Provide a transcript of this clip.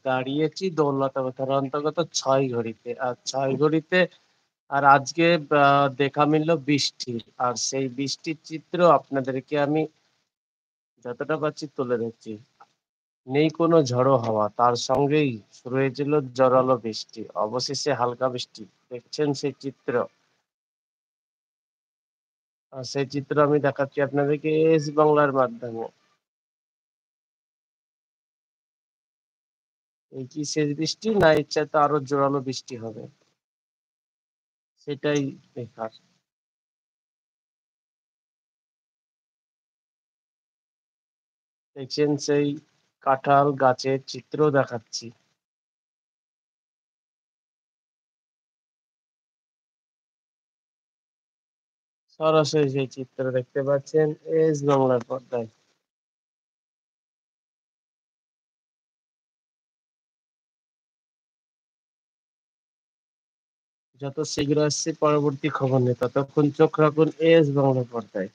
দাঁড়িয়েছি দৌলতাবাদ থানার অন্তর্গত ৬ ঘড়িতে। আর ৬ ঘড়িতে আর আজকে দেখা মিলল বৃষ্টির। আর সেই বৃষ্টির চিত্র আপনাদেরকে আমি যতটা পারছি তুলে ধরছি। নেই কোনো ঝড়ো হাওয়া, তার সঙ্গেই শুরু হয়েছিল জোরালো বৃষ্টি। অবশেষে হালকা বৃষ্টি। দেখছেন সেই চিত্র? আর সেই চিত্র আমি দেখাচ্ছি আপনাদেরকে এস বাংলার মাধ্যমে। এই কি শেষ বৃষ্টি, না এর চাইতে আরো জোরালো বৃষ্টি হবে? সেটাই দেখার। দেখছেন সেই কাঁঠাল গাছের চিত্র দেখাচ্ছি। সরাসরি সেই চিত্র দেখতে পাচ্ছেন এস বাংলার পর্দায়। যত শীঘ্র আসছে পরবর্তী খবর নিয়ে, ততক্ষণ চোখ রাখুন এস বাংলা পর্দায়।